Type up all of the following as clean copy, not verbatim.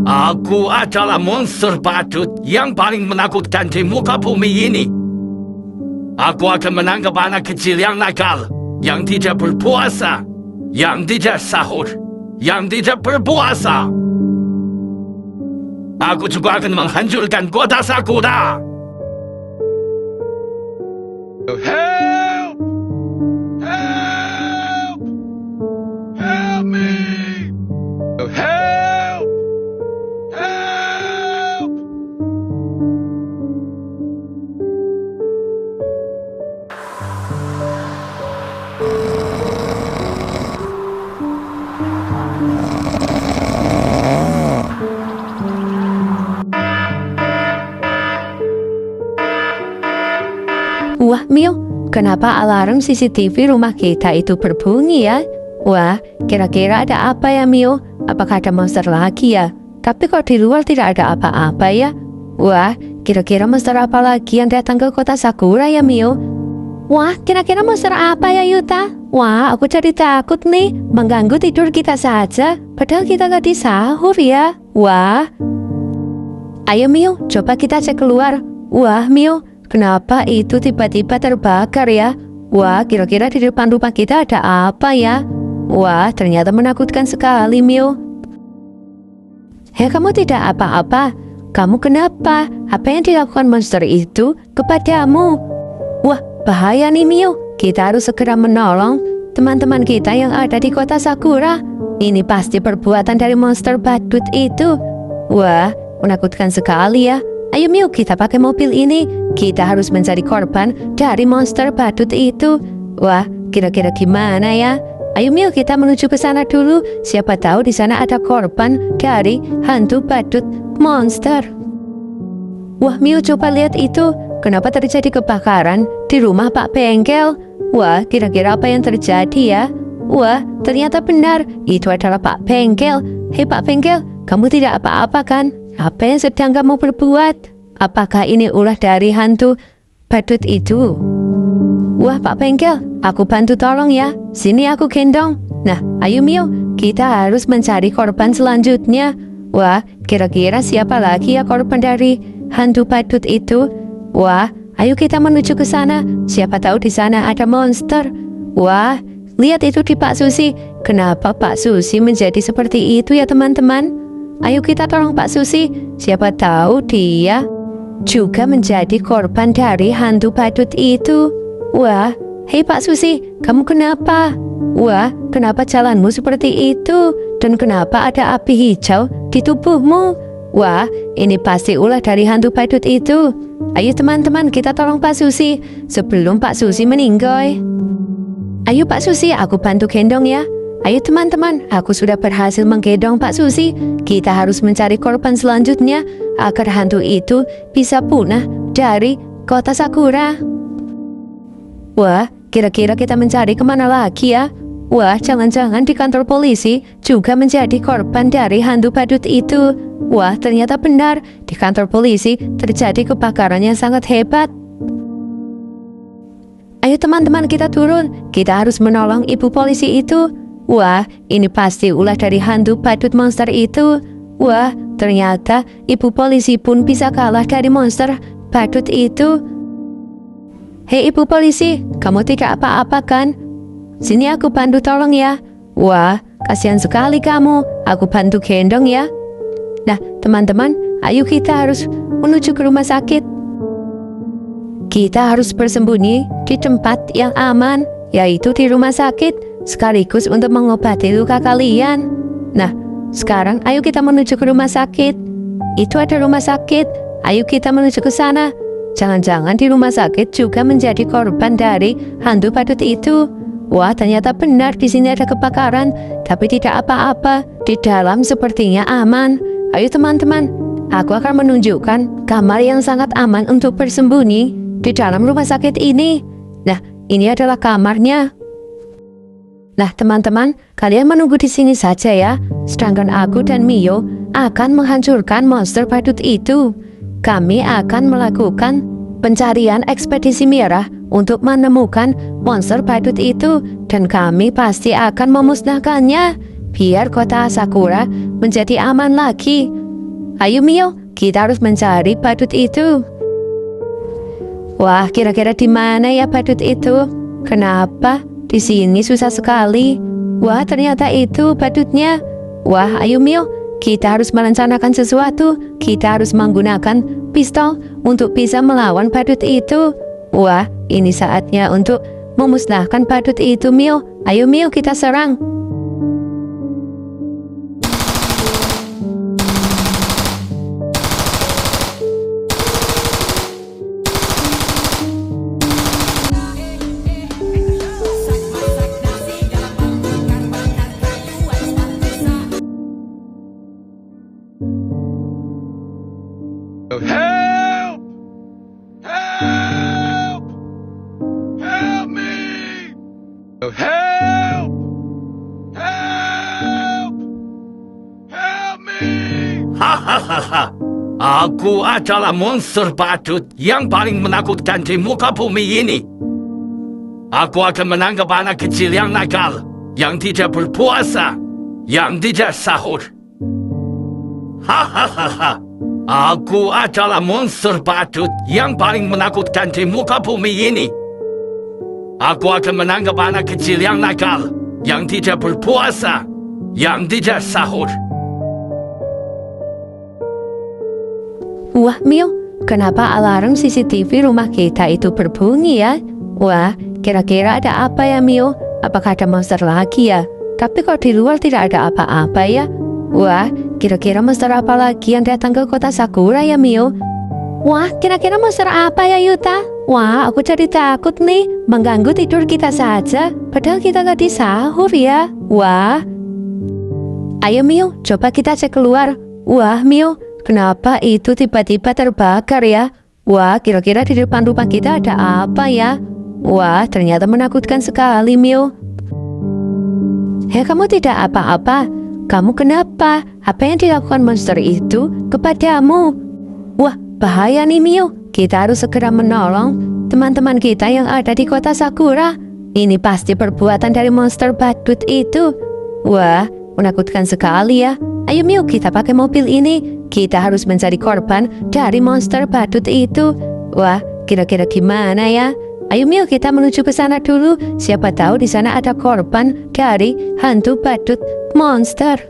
Aku adalah monster badut yang paling menakutkan di muka bumi ini. Aku akan menangkap anak kecil yang nakal, yang tidak berpuasa, yang tidak sahur, yang tidak berpuasa. Aku juga akan menghancurkan kota Sakura. Help! Help! Help me! Help! Help! Wah, Mio, kenapa alarm CCTV rumah kita itu berbunyi ya? Wah, kira-kira ada apa ya, Mio? Apakah ada monster lagi ya? Tapi kok di luar tidak ada apa-apa ya? Wah, kira-kira monster apa lagi yang datang ke kota Sakura ya, Mio? Wah, kira-kira monster apa ya, Yuta? Wah, aku jadi takut nih, mengganggu tidur kita saja. Padahal kita tadi sahur ya. Wah. Ayo, Mio, coba kita cek keluar. Wah, Mio, kenapa itu tiba-tiba terbakar ya? Wah, kira-kira di depan rumah kita ada apa ya? Wah, ternyata menakutkan sekali, Mio. Hei, kamu tidak apa-apa. Kamu kenapa? Apa yang dilakukan monster itu kepadamu? Wah, bahaya nih, Mio. Kita harus segera menolong teman-teman kita yang ada di kota Sakura. Ini pasti perbuatan dari monster badut itu. Wah, menakutkan sekali ya. Ayo, Mio, kita pakai mobil ini. Kita harus mencari korban dari monster badut itu. Wah, kira-kira gimana ya? Ayo, Mio, kita menuju ke sana dulu. Siapa tahu di sana ada korban dari hantu badut monster. Wah, Mio, coba lihat itu. Kenapa terjadi kebakaran di rumah Pak Bengkel? Wah, kira-kira apa yang terjadi ya? Wah, ternyata benar. Itu adalah Pak Bengkel. Hei, Pak Bengkel, kamu tidak apa-apa kan? Apa yang sedang kamu berbuat? Apakah ini ulah dari hantu badut itu? Wah, Pak Bengkel, aku bantu tolong ya. Sini aku gendong. Nah, ayo, Mio, kita harus mencari korban selanjutnya. Wah, kira-kira siapa lagi ya korban dari hantu badut itu? Wah, ayo kita menuju ke sana. Siapa tahu di sana ada monster. Wah, lihat itu di Pak Susi. Kenapa Pak Susi menjadi seperti itu ya, teman-teman? Ayo kita tolong Pak Susi. Siapa tahu dia juga menjadi korban dari hantu badut itu. Wah, hei Pak Susi, kamu kenapa? Wah, kenapa jalanmu seperti itu? Dan kenapa ada api hijau di tubuhmu? Wah, ini pasti ulah dari hantu badut itu. Ayo teman-teman, kita tolong Pak Susi sebelum Pak Susi meninggal. Ayo Pak Susi, aku bantu gendong ya. Ayo teman-teman, aku sudah berhasil menggendong Pak Susi. Kita harus mencari korban selanjutnya agar hantu itu bisa punah dari kota Sakura. Wah, kira-kira kita mencari kemana lagi ya? Wah, jangan-jangan di kantor polisi juga menjadi korban dari hantu badut itu. Wah, ternyata benar. Di kantor polisi terjadi kebakaran yang sangat hebat. Ayo teman-teman, kita turun. Kita harus menolong ibu polisi itu. Wah, ini pasti ulah dari hantu badut monster itu. Wah, ternyata ibu polisi pun bisa kalah dari monster badut itu. Hei ibu polisi, kamu tidak apa-apa kan? Sini aku bantu tolong ya. Wah, kasihan sekali kamu. Aku bantu gendong ya. Nah, teman-teman, ayo kita harus menuju ke rumah sakit. Kita harus bersembunyi di tempat yang aman, yaitu di rumah sakit, sekaligus untuk mengobati luka kalian. Nah, sekarang ayo kita menuju ke rumah sakit. Itu ada rumah sakit. Ayo kita menuju ke sana. Jangan-jangan di rumah sakit juga menjadi korban dari hantu badut itu. Wah, ternyata benar di sini ada kebakaran, tapi tidak apa-apa. Di dalam sepertinya aman. Ayo teman-teman, aku akan menunjukkan kamar yang sangat aman untuk bersembunyi di dalam rumah sakit ini. Nah, ini adalah kamarnya. Nah, teman-teman, kalian menunggu di sini saja ya. Sedangkan aku dan Mio akan menghancurkan monster badut itu. Kami akan melakukan pencarian ekspedisi merah untuk menemukan monster badut itu, dan kami pasti akan memusnahkannya. biar kota Sakura menjadi aman lagi. Ayo Mio, kita harus mencari badut itu. Wah, kira-kira di mana ya badut itu? Kenapa? Di sini susah sekali. Wah, ternyata itu badutnya. Wah, ayo Mio, kita harus merencanakan sesuatu. Kita harus menggunakan pistol untuk bisa melawan badut itu. Wah, ini saatnya untuk memusnahkan badut itu, Mio. Ayo Mio, kita serang. Help! Help! Help me! Help! Help! Help me! Hahaha! Aku adalah monster badut yang paling menakutkan di muka bumi ini. Aku akan menangkap anak kecil yang nakal, yang tidak berpuasa, yang tidak sahur. Hahaha! Aku adalah monster badut yang paling menakutkan di muka bumi ini. Aku akan menangkap anak kecil yang nakal, yang tidak berpuasa, yang tidak sahur. Wah, Mio, kenapa alarm CCTV rumah kita itu berbunyi ya? Wah, kira-kira ada apa ya, Mio? Apakah ada monster lagi ya? Tapi kok di luar tidak ada apa-apa ya? Wah, kira-kira monster apa lagi yang datang ke kota Sakura ya, Mio? Wah, kira-kira monster apa ya, Yuta? Wah, aku jadi takut nih. Mengganggu tidur kita saja. Padahal kita tadi sahur ya. Wah. Ayo, Mio, coba kita cek keluar. Wah, Mio, kenapa itu tiba-tiba terbakar ya? Wah, kira-kira di depan rumah kita ada apa ya? Wah, ternyata menakutkan sekali, Mio. Hei, kamu tidak apa-apa. Kamu kenapa? Apa yang dilakukan monster itu kepadamu? Wah, bahaya nih, Mio. Kita harus segera menolong teman-teman kita yang ada di kota Sakura. Ini pasti perbuatan dari monster badut itu. Wah, menakutkan sekali ya. Ayo Mio, kita pakai mobil ini. Kita harus mencari korban dari monster badut itu. Wah, kira-kira gimana ya? Ayo Mio, kita menuju ke sana dulu. Siapa tahu di sana ada korban dari hantu badut monster.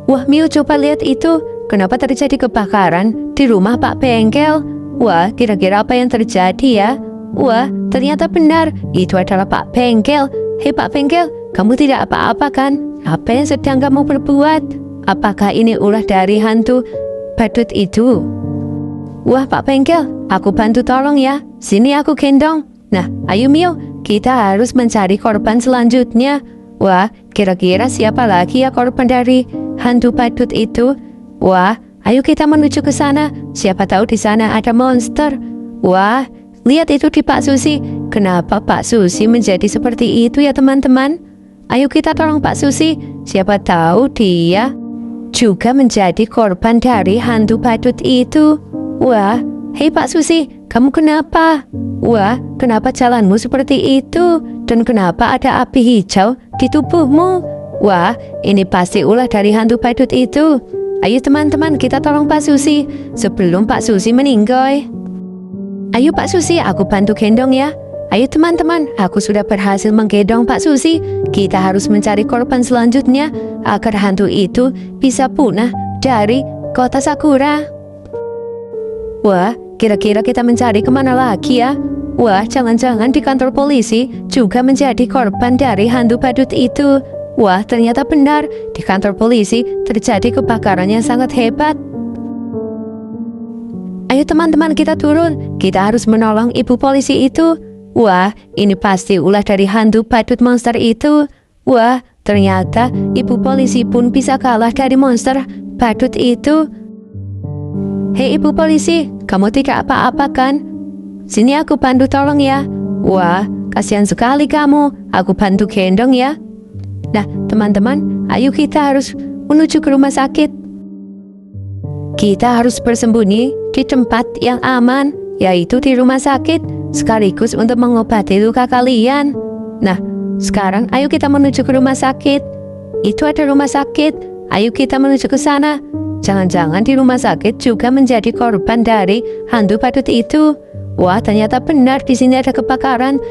Wah, Mio, coba lihat itu. Kenapa terjadi kebakaran di rumah Pak Bengkel? Wah, kira-kira apa yang terjadi ya? Wah, ternyata benar. Itu adalah Pak Bengkel. Hei Pak Bengkel, kamu tidak apa-apa kan? Apa yang sedang kamu perbuat? Apakah ini ulah dari hantu badut itu? Wah, Pak Bengkel, aku bantu tolong ya. Sini aku gendong. Nah, ayo Mio, kita harus mencari korban selanjutnya. Wah, kira-kira siapa lagi ya korban dari hantu badut itu? Wah, ayo kita menuju ke sana. Siapa tahu di sana ada monster. Wah, lihat itu di Pak Susi. Kenapa Pak Susi menjadi seperti itu ya teman-teman? Ayo kita tolong Pak Susi. Siapa tahu dia juga menjadi korban dari hantu badut itu. Wah, hei Pak Susi, kamu kenapa? Wah, kenapa jalanmu seperti itu? Dan kenapa ada api hijau di tubuhmu? Wah, ini pasti ulah dari hantu badut itu. Ayo teman-teman, kita tolong Pak Susi sebelum Pak Susi meninggal. Ayo Pak Susi, aku bantu gendong ya. Ayo teman-teman, aku sudah berhasil menggendong Pak Susi. Kita harus mencari korban selanjutnya agar hantu itu bisa punah dari kota Sakura. Wah, kira-kira kita mencari kemana lagi ya? Wah, jangan-jangan di kantor polisi juga menjadi korban dari hantu badut itu. Wah, ternyata benar. Di kantor polisi terjadi kebakaran yang sangat hebat. Ayo teman-teman, kita turun. Kita harus menolong ibu polisi itu. Wah, ini pasti ulah dari hantu badut monster itu. Wah, ternyata ibu polisi pun bisa kalah dari monster badut itu. Hei ibu polisi, kamu tidak apa-apa kan? Sini aku bantu tolong ya. Wah, kasihan sekali kamu. Aku bantu gendong ya. Nah, teman-teman, ayo kita harus menuju ke rumah sakit. Kita harus bersembunyi di tempat yang aman, yaitu di rumah sakit, sekaligus untuk mengobati luka kalian. Nah, sekarang ayo kita menuju ke rumah sakit. itu ada rumah sakit. Ayo kita menuju ke sana. Jangan-jangan di rumah sakit juga menjadi korban dari hantu badut itu. Wah, ternyata benar di sini ada kebakaran.